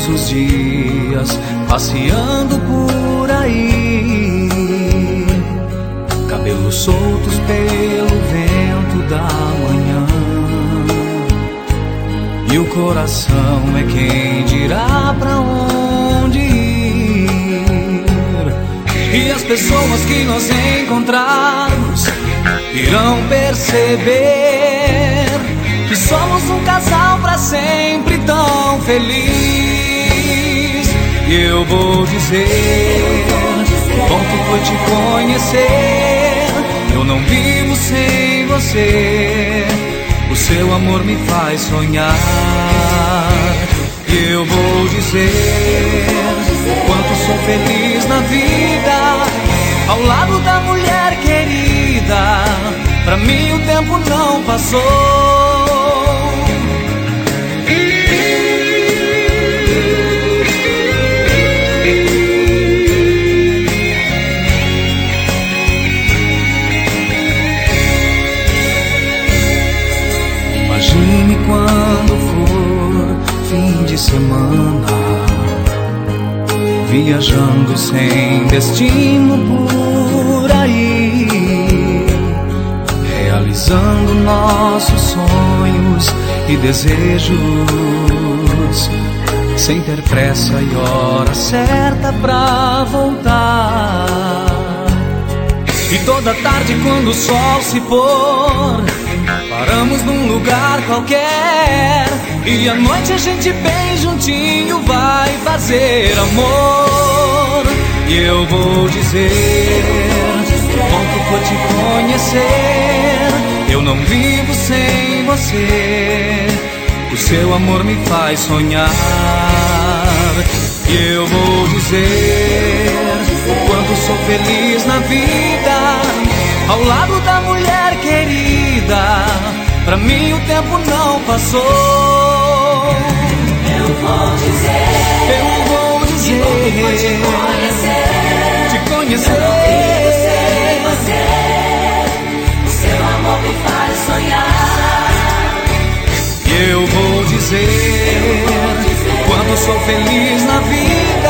todos os dias, passeando por aí, cabelos soltos pelo vento da manhã. E o coração é quem dirá pra onde ir. E as pessoas que nós encontrarmos irão perceber que somos um casal pra sempre tão feliz. E eu vou dizer, bom que foi te conhecer. Eu não vivo sem você, o seu amor me faz sonhar. E eu vou dizer, quanto sou feliz na vida, ao lado da mulher querida. Pra mim o tempo não passou. Imagine quando for fim de semana, viajando sem destino por aí, realizando nossos sonhos e desejos, sem ter pressa e hora certa pra voltar. E toda tarde quando o sol se pôr, paramos num lugar qualquer, e à noite a gente bem juntinho vai fazer amor. E eu vou dizer, bom que foi te conhecer. Eu não vivo sem você, o seu amor me faz sonhar. E eu vou dizer, quanto sou feliz na vida, ao lado da mulher querida. Pra mim o tempo não passou. Eu vou dizer, que bom que foi te conhecer. Eu não vivo sem você, o seu amor me faz sonhar. E eu vou dizer, quando sou feliz na vida,